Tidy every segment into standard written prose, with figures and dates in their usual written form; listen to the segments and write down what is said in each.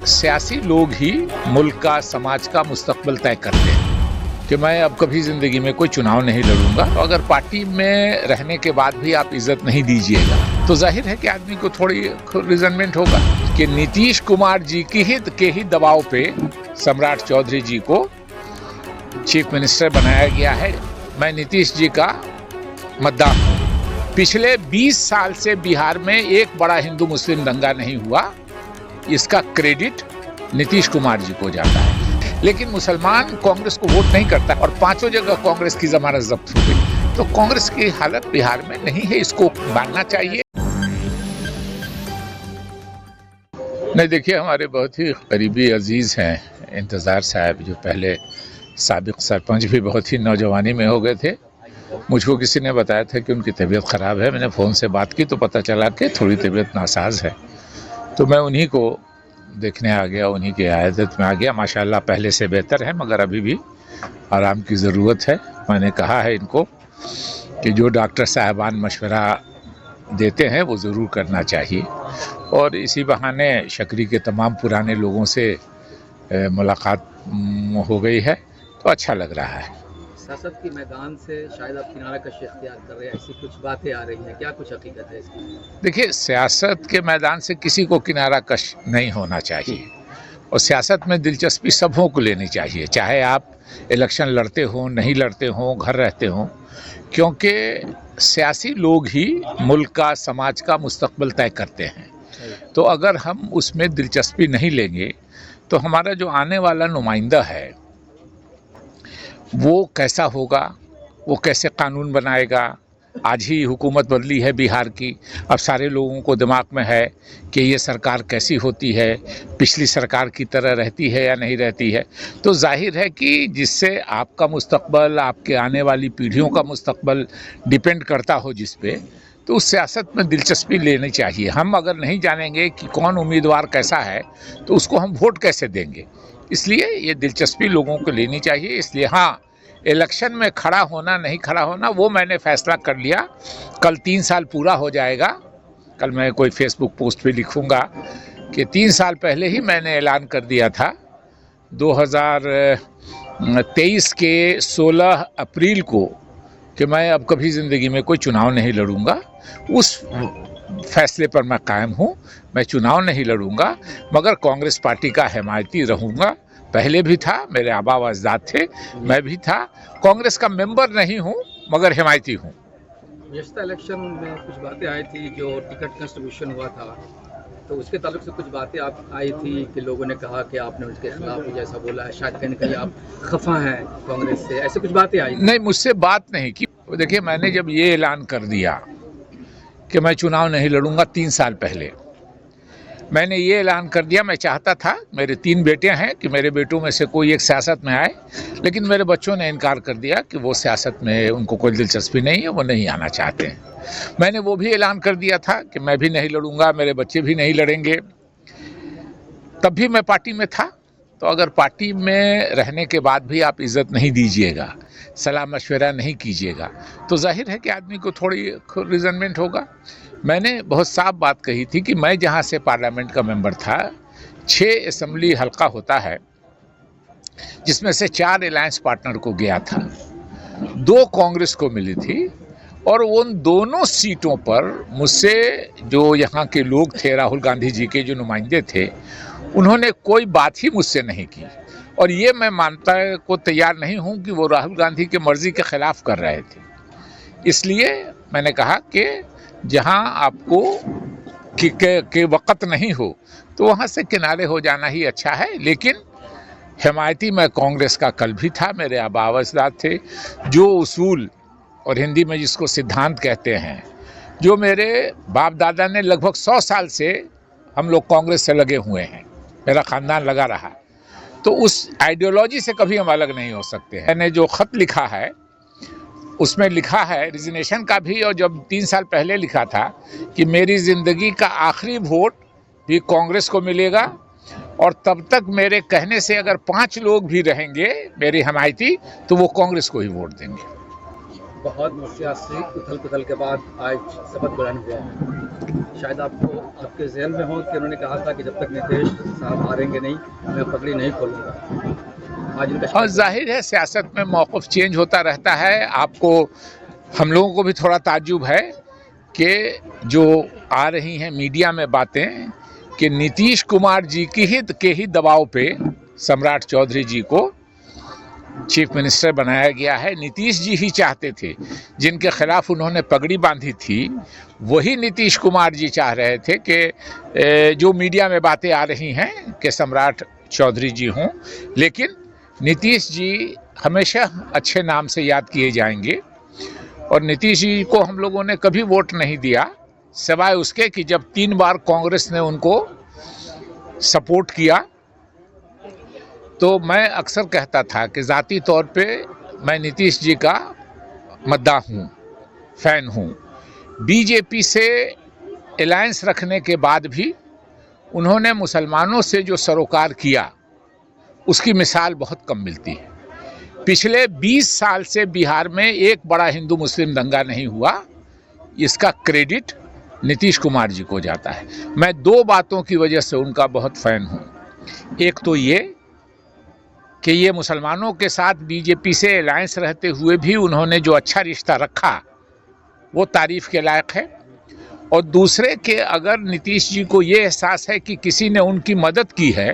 सियासी लोग ही मुल्क का, समाज का मुस्तकबिल तय करते हैं कि मैं अब कभी ज़िंदगी में कोई चुनाव नहीं लड़ूंगा। तो अगर पार्टी में रहने के बाद भी आप इज्जत नहीं दीजिएगा तो जाहिर है कि आदमी को थोड़ी रिजनमेंट होगा कि नीतीश कुमार जी के ही दबाव पे सम्राट चौधरी जी को चीफ मिनिस्टर बनाया गया है। मैं नीतीश जी का मतदार हूँ। पिछले 20 साल से बिहार में एक बड़ा हिंदू मुस्लिम दंगा नहीं हुआ, इसका क्रेडिट नीतीश कुमार जी को जाता है। लेकिन मुसलमान कांग्रेस को वोट नहीं करता और 5 जगह कांग्रेस की जमानत जब्त हो गई। तो कांग्रेस की हालत बिहार में नहीं है, इसको मानना चाहिए। नहीं, देखिए, हमारे बहुत ही करीबी अजीज हैं इंतज़ार साहब, जो पहले साबिक सरपंच भी बहुत ही नौजवानी में हो गए थे। मुझको किसी ने बताया था कि उनकी तबीयत ख़राब है। मैंने फ़ोन से बात की तो पता चला कि थोड़ी तबीयत नासाज है। तो मैं उन्हीं को देखने आ गया, उन्हीं के आयादत में आ गया। माशाल्लाह पहले से बेहतर है, मगर अभी भी आराम की ज़रूरत है। मैंने कहा है इनको कि जो डॉक्टर साहबान मशवरा देते हैं वो ज़रूर करना चाहिए। और इसी बहाने शकरी के तमाम पुराने लोगों से मुलाकात हो गई है, तो अच्छा लग रहा है। सियासत के मैदान से शायद आप किनारा कशी इख्तियार कर रहे हैं, ऐसी कुछ बातें आ रही हैं, क्या कुछ हकीकत है इसकी? देखिए, सियासत के मैदान से किसी को किनारा कश नहीं होना चाहिए और सियासत में दिलचस्पी सबों को लेनी चाहिए, चाहे आप इलेक्शन लड़ते हो, नहीं लड़ते हो, घर रहते हो, क्योंकि सियासी लोग ही मुल्क का, समाज का मुस्तकबिल तय करते हैं। तो अगर हम उसमें दिलचस्पी नहीं लेंगे तो हमारा जो आने वाला नुमाइंदा है वो कैसा होगा, वो कैसे कानून बनाएगा। आज ही हुकूमत बदली है बिहार की, अब सारे लोगों को दिमाग में है कि ये सरकार कैसी होती है, पिछली सरकार की तरह रहती है या नहीं रहती है। तो जाहिर है कि जिससे आपका मुस्तकबिल, आपके आने वाली पीढ़ियों का मुस्तकबिल डिपेंड करता हो जिस पे, तो उस सियासत में दिलचस्पी लेनी चाहिए। हम अगर नहीं जानेंगे कि कौन उम्मीदवार कैसा है तो उसको हम वोट कैसे देंगे। इसलिए ये दिलचस्पी लोगों को लेनी चाहिए। इसलिए हाँ, इलेक्शन में खड़ा होना नहीं खड़ा होना वो मैंने फैसला कर लिया। कल 3 साल पूरा हो जाएगा। कल मैं कोई फेसबुक पोस्ट पे लिखूंगा कि 3 साल पहले ही मैंने ऐलान कर दिया था 2023 के 16 अप्रैल को कि मैं अब कभी ज़िंदगी में कोई चुनाव नहीं लड़ूंगा। उस फैसले पर मैं कायम हूँ। मैं चुनाव नहीं लड़ूंगा, मगर कांग्रेस पार्टी का हिमायती रहूँगा। पहले भी था, मेरे आबा व अजदाद थे, मैं भी था। कांग्रेस का मेंबर नहीं हूँ मगर हिमायती हूँ। गुज़श्ता इलेक्शन में कुछ बातें आई थी, जो टिकट कंट्रीब्यूशन हुआ था, तो उसके ताल्लुक से कुछ बातें आप आई थी कि लोगों ने कहा कि आपने उसके खिलाफ जैसा बोला है, शायद कहीं ना कहीं आप खफा हैं कांग्रेस से, ऐसे कुछ बातें आई थी? नहीं, मुझसे बात नहीं की। देखिए, मैंने जब ये ऐलान कर दिया कि मैं चुनाव नहीं लड़ूंगा 3 साल पहले, मैंने ये ऐलान कर दिया। मैं चाहता था, मेरे 3 बेटे हैं, कि मेरे बेटों में से कोई एक सियासत में आए, लेकिन मेरे बच्चों ने इनकार कर दिया कि वो सियासत में उनको कोई दिलचस्पी नहीं है, वो नहीं आना चाहते हैं। मैंने वो भी ऐलान कर दिया था कि मैं भी नहीं लड़ूंगा, मेरे बच्चे भी नहीं लड़ेंगे। तब भी मैं पार्टी में था। तो अगर पार्टी में रहने के बाद भी आप इज्जत नहीं दीजिएगा, सलाह मशवरा नहीं कीजिएगा, तो जाहिर है कि आदमी को थोड़ी रिजनमेंट होगा। मैंने बहुत साफ बात कही थी कि मैं जहाँ से पार्लियामेंट का मेंबर था, 6 असेंबली हल्का होता है, जिसमें से 4 अलायंस पार्टनर को गया था, 2 कांग्रेस को मिली थी। और उन दोनों सीटों पर मुझसे जो यहाँ के लोग थे, राहुल गांधी जी के जो नुमाइंदे थे, उन्होंने कोई बात ही मुझसे नहीं की। और ये मैं मानता को तैयार नहीं हूँ कि वो राहुल गांधी की मर्जी के खिलाफ कर रहे थे। इसलिए मैंने कहा कि जहाँ आपको के वक़्त नहीं हो तो वहाँ से किनारे हो जाना ही अच्छा है। लेकिन हिमायती मैं कांग्रेस का कल भी था, मेरे आबा व अजदाद थे। जो उसूल, और हिंदी में जिसको सिद्धांत कहते हैं, जो मेरे बाप दादा ने लगभग 100 साल से हम लोग कांग्रेस से लगे हुए हैं, मेरा ख़ानदान लगा रहा, तो उस आइडियोलॉजी से कभी हम अलग नहीं हो सकते हैं। मैंने जो ख़त लिखा है उसमें लिखा है रिजिग्नेशन का भी, और जब 3 साल पहले लिखा था कि मेरी ज़िंदगी का आखिरी वोट भी कांग्रेस को मिलेगा, और तब तक मेरे कहने से अगर 5 लोग भी रहेंगे मेरी हिमायती, तो वो कांग्रेस को ही वोट देंगे। बहुत सियासी उथल पुथल के बाद आज शपथ ग्रहण हुआ है। शायद आपको आपके जहन में हो कि उन्होंने कहा था कि जब तक नीतीश साहब हारेंगे नहीं मैं पगड़ी नहीं खोलूंगा। आज उनका और जाहिर है सियासत में मौक़िफ़ चेंज होता रहता है। आपको हम लोगों को भी थोड़ा ताज्जुब है कि जो आ रही हैं मीडिया में बातें कि नीतीश कुमार जी के ही दबाव पे सम्राट चौधरी जी को चीफ मिनिस्टर बनाया गया है। नीतीश जी ही चाहते थे, जिनके खिलाफ उन्होंने पगड़ी बांधी थी वही नीतीश कुमार जी चाह रहे थे कि जो मीडिया में बातें आ रही हैं कि सम्राट चौधरी जी हों। लेकिन नीतीश जी हमेशा अच्छे नाम से याद किए जाएंगे और नीतीश जी को हम लोगों ने कभी वोट नहीं दिया सिवाय उसके कि जब 3 बार कांग्रेस ने उनको सपोर्ट किया तो मैं अक्सर कहता था कि ज़ाती तौर पे मैं नीतीश जी का मद्दाह हूँ, फ़ैन हूँ। बीजेपी से अलायंस रखने के बाद भी उन्होंने मुसलमानों से जो सरोकार किया उसकी मिसाल बहुत कम मिलती है। पिछले 20 साल से बिहार में एक बड़ा हिंदू मुस्लिम दंगा नहीं हुआ, इसका क्रेडिट नीतीश कुमार जी को जाता है। मैं 2 बातों की वजह से उनका बहुत फ़ैन हूँ। एक तो ये कि ये मुसलमानों के साथ बीजेपी से अलायंस रहते हुए भी उन्होंने जो अच्छा रिश्ता रखा वो तारीफ़ के लायक है। और दूसरे कि अगर नीतीश जी को ये एहसास है कि किसी ने उनकी मदद की है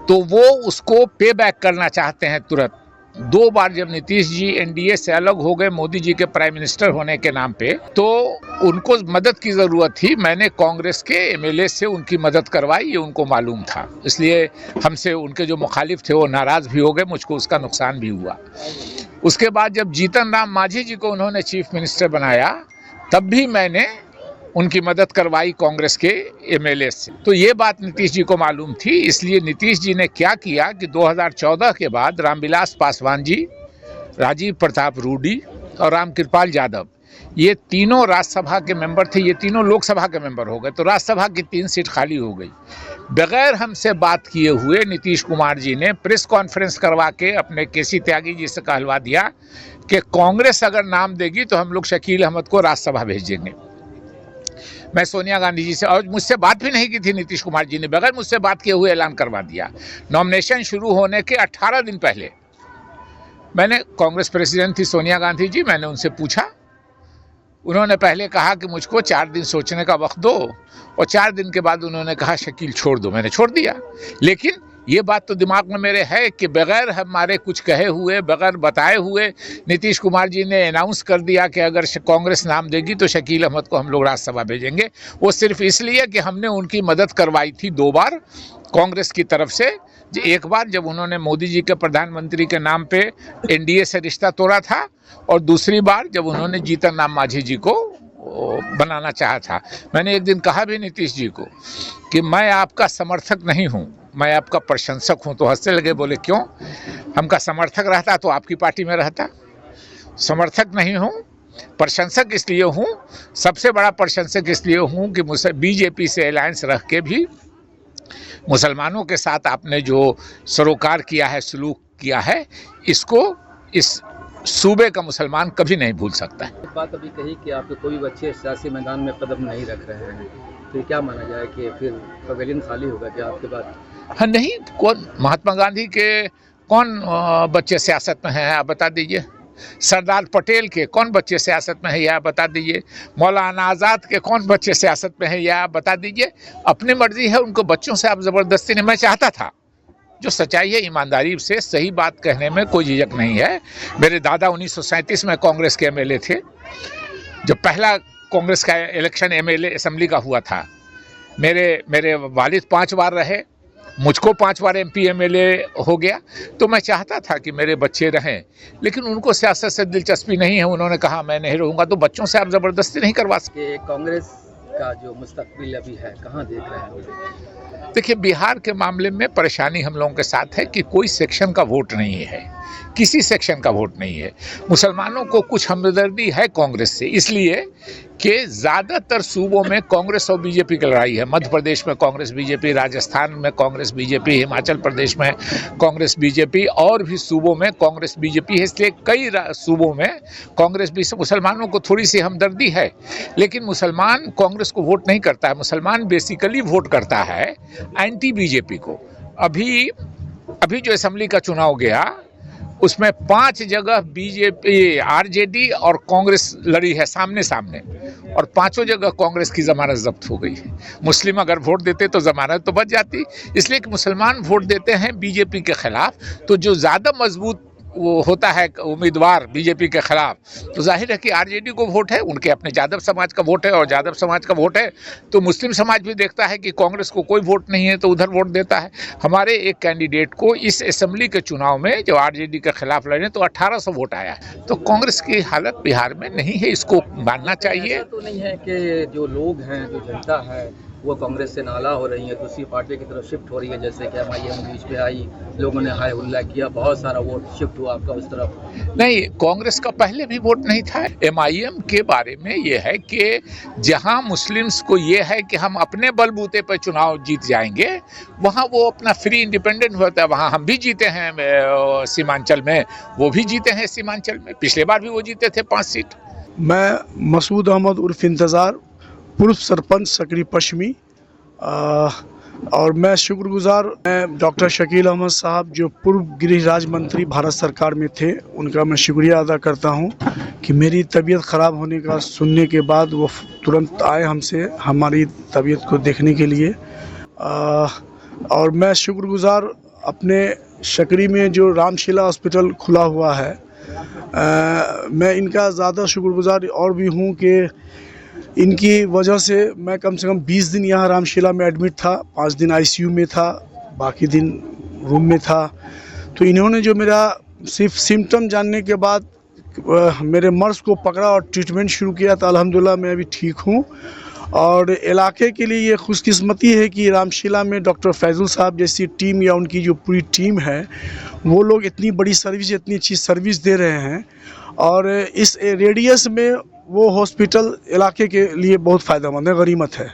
तो वो उसको पे बैक करना चाहते हैं तुरंत। 2 बार जब नीतीश जी एनडीए से अलग हो गए मोदी जी के प्राइम मिनिस्टर होने के नाम पे, तो उनको मदद की ज़रूरत थी। मैंने कांग्रेस के एमएलए से उनकी मदद करवाई, ये उनको मालूम था। इसलिए हमसे उनके जो मुखालिफ थे वो नाराज़ भी हो गए, मुझको उसका नुकसान भी हुआ। उसके बाद जब जीतन राम मांझी जी को उन्होंने चीफ मिनिस्टर बनाया तब भी मैंने उनकी मदद करवाई कांग्रेस के एमएलए से। तो ये बात नीतीश जी को मालूम थी। इसलिए नीतीश जी ने क्या किया कि 2014 के बाद रामविलास पासवान जी, राजीव प्रताप रूडी और रामकृपाल यादव, ये तीनों राज्यसभा के मेंबर थे, ये तीनों लोकसभा के मेंबर हो गए। तो राज्यसभा की 3 सीट खाली हो गई। बगैर हमसे बात किए हुए नीतीश कुमार जी ने प्रेस कॉन्फ्रेंस करवा के अपने केसी त्यागी जी से कहलवा दिया कि कांग्रेस अगर नाम देगी तो हम लोग शकील अहमद को राज्यसभा भेजेंगे। मैं सोनिया गांधी जी से, और मुझसे बात भी नहीं की थी नीतीश कुमार जी ने, बगैर मुझसे बात किए हुए ऐलान करवा दिया। नॉमिनेशन शुरू होने के 18 दिन पहले मैंने, कांग्रेस प्रेसिडेंट थी सोनिया गांधी जी, मैंने उनसे पूछा। उन्होंने पहले कहा कि मुझको 4 दिन सोचने का वक्त दो, और 4 दिन के बाद उन्होंने कहा शकील छोड़ दो। मैंने छोड़ दिया। लेकिन ये बात तो दिमाग में मेरे है कि बगैर हमारे कुछ कहे हुए, बगैर बताए हुए नीतीश कुमार जी ने अनाउंस कर दिया कि अगर कांग्रेस नाम देगी तो शकील अहमद को हम लोग राज्यसभा भेजेंगे। वो सिर्फ इसलिए कि हमने उनकी मदद करवाई थी 2 बार कांग्रेस की तरफ से। एक बार जब उन्होंने मोदी जी के प्रधानमंत्री के नाम पे एनडीए से रिश्ता तोड़ा था, और दूसरी बार जब उन्होंने जीतन राम मांझी जी को बनाना चाहा था। मैंने एक दिन कहा भी नीतीश जी को कि मैं आपका समर्थक नहीं हूँ, मैं आपका प्रशंसक हूँ। तो हंसने लगे, बोले क्यों? हमका समर्थक रहता तो आपकी पार्टी में रहता। समर्थक नहीं हूँ, प्रशंसक इसलिए हूँ, सबसे बड़ा प्रशंसक इसलिए हूँ कि मुझसे बीजेपी से अलायंस रख के भी मुसलमानों के साथ आपने जो सरोकार किया है, सलूक किया है, इसको इस सूबे का मुसलमान कभी नहीं भूल सकता है। एक बात अभी कही कि आपके कोई बच्चे सियासी मैदान में कदम नहीं रख रहे हैं, तो क्या माना जाए कि फिर पवेलियन खाली होगा क्या आपके बाद? हाँ, नहीं, कौन महात्मा गांधी के कौन बच्चे सियासत में हैं, आप बता दीजिए। सरदार पटेल के कौन बच्चे सियासत में है, यह आप बता दीजिए। मौलाना आज़ाद के कौन बच्चे सियासत में है, यह आप बता दीजिए। अपनी मर्जी है, उनको बच्चों से आप ज़बरदस्ती नहीं। मैं चाहता था, जो सच्चाई है, ईमानदारी से सही बात कहने में कोई झिझक नहीं है। मेरे दादा 1937 में कांग्रेस के एमएलए थे, जब पहला कांग्रेस का इलेक्शन एमएलए असेंबली का हुआ था। मेरे वालिद 5 बार रहे, मुझको 5 बार एमपी एमएलए हो गया। तो मैं चाहता था कि मेरे बच्चे रहें, लेकिन उनको सियासत से दिलचस्पी नहीं है। उन्होंने कहा मैं नहीं रहूँगा। तो बच्चों से आप ज़बरदस्ती नहीं करवा सकते। कांग्रेस का जो मुस्तकबिल अभी है, कहाँ देख रहे हैं? देखिए, बिहार के मामले में परेशानी हम लोगों के साथ है कि कोई सेक्शन का वोट नहीं है। किसी सेक्शन का वोट नहीं है। मुसलमानों को कुछ हमदर्दी है कांग्रेस से, इसलिए कि ज़्यादातर सूबों में कांग्रेस और बीजेपी की लड़ाई है। मध्य प्रदेश में कांग्रेस बीजेपी, राजस्थान में कांग्रेस बीजेपी, हिमाचल प्रदेश में कांग्रेस बीजेपी, और भी सूबों में कांग्रेस बीजेपी है। इसलिए कई सूबों में कांग्रेस भी, मुसलमानों को थोड़ी सी हमदर्दी है, लेकिन मुसलमान कांग्रेस को वोट नहीं करता है। मुसलमान बेसिकली वोट करता है एंटी बीजेपी को। अभी जो असेंबली का चुनाव गया उसमें 5 जगह बीजेपी, आरजेडी और कांग्रेस लड़ी है सामने सामने, और 5 जगह कांग्रेस की जमानत जब्त हो गई है। मुस्लिम अगर वोट देते तो जमानत तो बच जाती, इसलिए कि मुसलमान वोट देते हैं बीजेपी के खिलाफ। तो जो ज़्यादा मजबूत वो होता है उम्मीदवार बीजेपी के खिलाफ, तो जाहिर है कि आरजेडी को वोट है, उनके अपने यादव समाज का वोट है, और यादव समाज का वोट है तो मुस्लिम समाज भी देखता है कि कांग्रेस को कोई वोट नहीं है तो उधर वोट देता है। हमारे एक कैंडिडेट को इस असेंबली के चुनाव में जो आरजेडी के खिलाफ लड़े तो 1800 वोट आया। तो कांग्रेस की हालत बिहार में नहीं है, इसको मानना चाहिए। ऐसा तो नहीं है कि जो लोग हैं, जो जनता है, वो कांग्रेस से नाला हो रही है, दूसरी पार्टी की तरफ शिफ्ट हो रही है, जैसे कि MIM बीच पे आई, लोगों ने हाय हुल्ला किया, बहुत सारा वोट शिफ्ट हुआ आपका उस तरफ? नहीं, कांग्रेस का पहले भी वोट नहीं था। MIM के बारे में ये है कि जहां मुस्लिम्स को ये है कि हम अपने बलबूते पर चुनाव जीत जाएंगे, वहां वो अपना फ्री इंडिपेंडेंट होता है। वहां हम भी जीते हैं सीमांचल में, वो भी जीते हैं सीमांचल में, पिछले बार भी वो जीते थे 5 सीट। मैं मसूद अहमद उर्फ इंतज़ार, पूर्व सरपंच सकरी पश्चिमी, और मैं शुक्रगुजार डॉक्टर शकील अहमद साहब जो पूर्व गृह राज्य मंत्री भारत सरकार में थे, उनका मैं शुक्रिया अदा करता हूं कि मेरी तबीयत ख़राब होने का सुनने के बाद वो तुरंत आए हमसे हमारी तबीयत को देखने के लिए। और मैं शुक्रगुजार अपने शकरी में जो रामशिला हॉस्पिटल खुला हुआ है, मैं इनका ज़्यादा शुक्रगुजार और भी हूँ कि इनकी वजह से मैं कम से कम 20 दिन यहाँ रामशिला में एडमिट था, 5 दिन ICU में था, बाकी दिन रूम में था। तो इन्होंने जो मेरा सिर्फ सिम्टम जानने के बाद मेरे मर्ज को पकड़ा और ट्रीटमेंट शुरू किया, तो अल्हम्दुलिल्लाह मैं अभी ठीक हूँ। और इलाके के लिए ये खुशकिस्मती है कि रामशिला में डॉक्टर फैजुल साहब जैसी टीम या उनकी जो पूरी टीम है, वो लोग इतनी बड़ी सर्विस, इतनी अच्छी सर्विस दे रहे हैं, और इस रेडियस में वो हॉस्पिटल इलाके के लिए बहुत फ़ायदेमंद है, गनीमत है।